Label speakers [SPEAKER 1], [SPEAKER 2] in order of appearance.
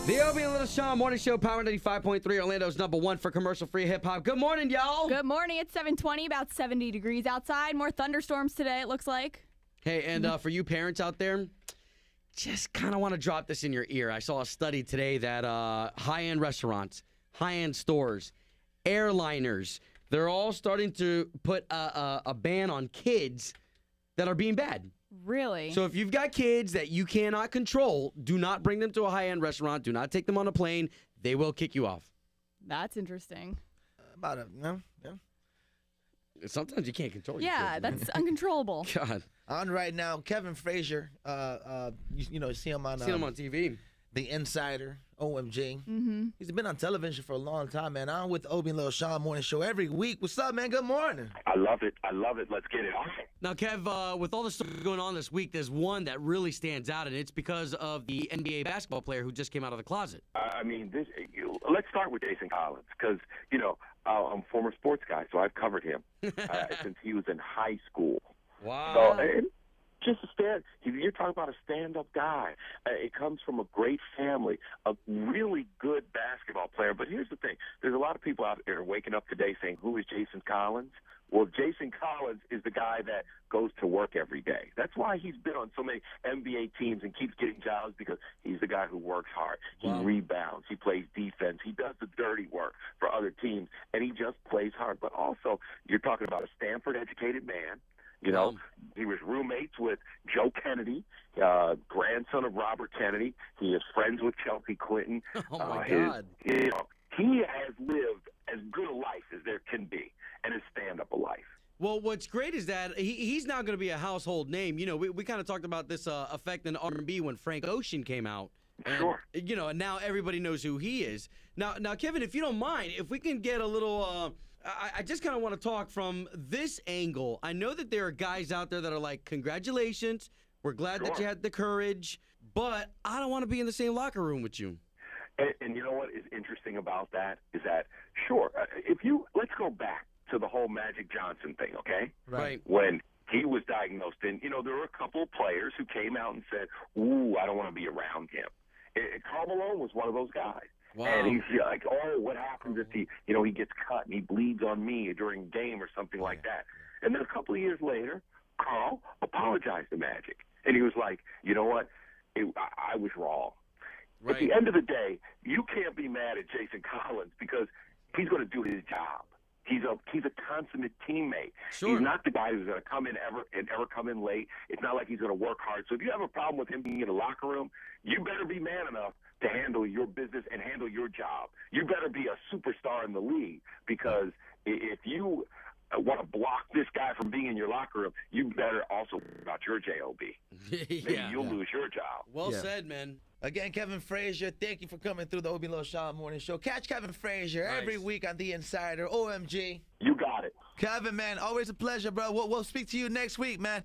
[SPEAKER 1] The OB and Little Sean Morning Show, Power 95.3, Orlando's #1 for commercial-free hip-hop. Good morning, y'all.
[SPEAKER 2] Good morning. It's 7:20, about 70 degrees outside. More thunderstorms today, it looks like.
[SPEAKER 1] Hey, and for you parents out there, just kind of want to drop this in your ear. I saw a study today that high-end restaurants, high-end stores, airliners, they're all starting to put a ban on kids that are being bad.
[SPEAKER 2] Really?
[SPEAKER 1] So if you've got kids that you cannot control, do not bring them to a high-end restaurant. Do not take them on a plane. They will kick you off.
[SPEAKER 2] That's interesting.
[SPEAKER 1] Sometimes you can't control your
[SPEAKER 2] Yeah,
[SPEAKER 1] kids, man.
[SPEAKER 2] that's uncontrollable.
[SPEAKER 1] God.
[SPEAKER 3] On right now, Kevin Frazier. You see him on
[SPEAKER 1] Seen them on TV.
[SPEAKER 3] The Insider, OMG.
[SPEAKER 2] Mm-hmm.
[SPEAKER 3] He's been on television for a long time, man. I'm with Obie and Lil Sean Morning Show every week. What's up, man? Good morning.
[SPEAKER 4] I love it. Let's get it on.
[SPEAKER 1] Now, Kev, with all the stuff going on this week, there's one that really stands out, and it's because of the NBA basketball player who just came out of the closet.
[SPEAKER 4] Let's start with Jason Collins because, I'm a former sports guy, so I've covered him since he was in high school.
[SPEAKER 1] Wow.
[SPEAKER 4] So, just you're talking about a stand-up guy. It comes from a great family, a really good basketball player. But here's the thing. There's a lot of people out there waking up today saying, who is Jason Collins? Well, Jason Collins is the guy that goes to work every day. That's why he's been on so many NBA teams and keeps getting jobs, because he's the guy who works hard. He rebounds. He plays defense. He does the dirty work for other teams, and he just plays hard. But also, you're talking about a Stanford-educated man. He was roommates with Joe Kennedy, grandson of Robert Kennedy. He is friends with Chelsea Clinton.
[SPEAKER 1] Oh, my God.
[SPEAKER 4] He has lived as good a life as there can be, and has stand-up a life.
[SPEAKER 1] Well, what's great is that he's now going to be a household name. We kind of talked about this effect in R&B when Frank Ocean came out. And,
[SPEAKER 4] Sure.
[SPEAKER 1] And now everybody knows who he is. Now, Kevin, if you don't mind, if we can get a little I just kind of want to talk from this angle. I know that there are guys out there that are like, congratulations, we're glad that you had the courage, but I don't want to be in the same locker room with you.
[SPEAKER 4] And you know what is interesting about that is that, let's go back to the whole Magic Johnson thing, okay?
[SPEAKER 1] Right.
[SPEAKER 4] When he was diagnosed, and, there were a couple of players who came out and said, ooh, I don't want to be around him. Karl Malone was one of those guys.
[SPEAKER 1] Wow.
[SPEAKER 4] And he's like, oh, what happens if he gets cut and he bleeds on me during a game or something like that? And then a couple of years later, Karl apologized to Magic. And he was like, you know what? I was wrong.
[SPEAKER 1] Right.
[SPEAKER 4] At the end of the day, you can't be mad at Jason Collins because he's going to do his job. He's a consummate teammate.
[SPEAKER 1] Sure.
[SPEAKER 4] He's not the guy who's going to come in ever come in late. It's not like he's going to work hard. So if you have a problem with him being in the locker room, you better be man enough to handle your business and handle your job. You better be a superstar in the league, because if you want to block this guy from being in your locker room, you better also worry about your job. Maybe you'll lose your job.
[SPEAKER 1] Well said, man.
[SPEAKER 3] Again, Kevin Frazier, thank you for coming through the Obie and Lil Sean Morning Show. Catch Kevin Frazier every week on The Insider, OMG.
[SPEAKER 4] You got it.
[SPEAKER 3] Kevin, man, always a pleasure, bro. We'll speak to you next week, man.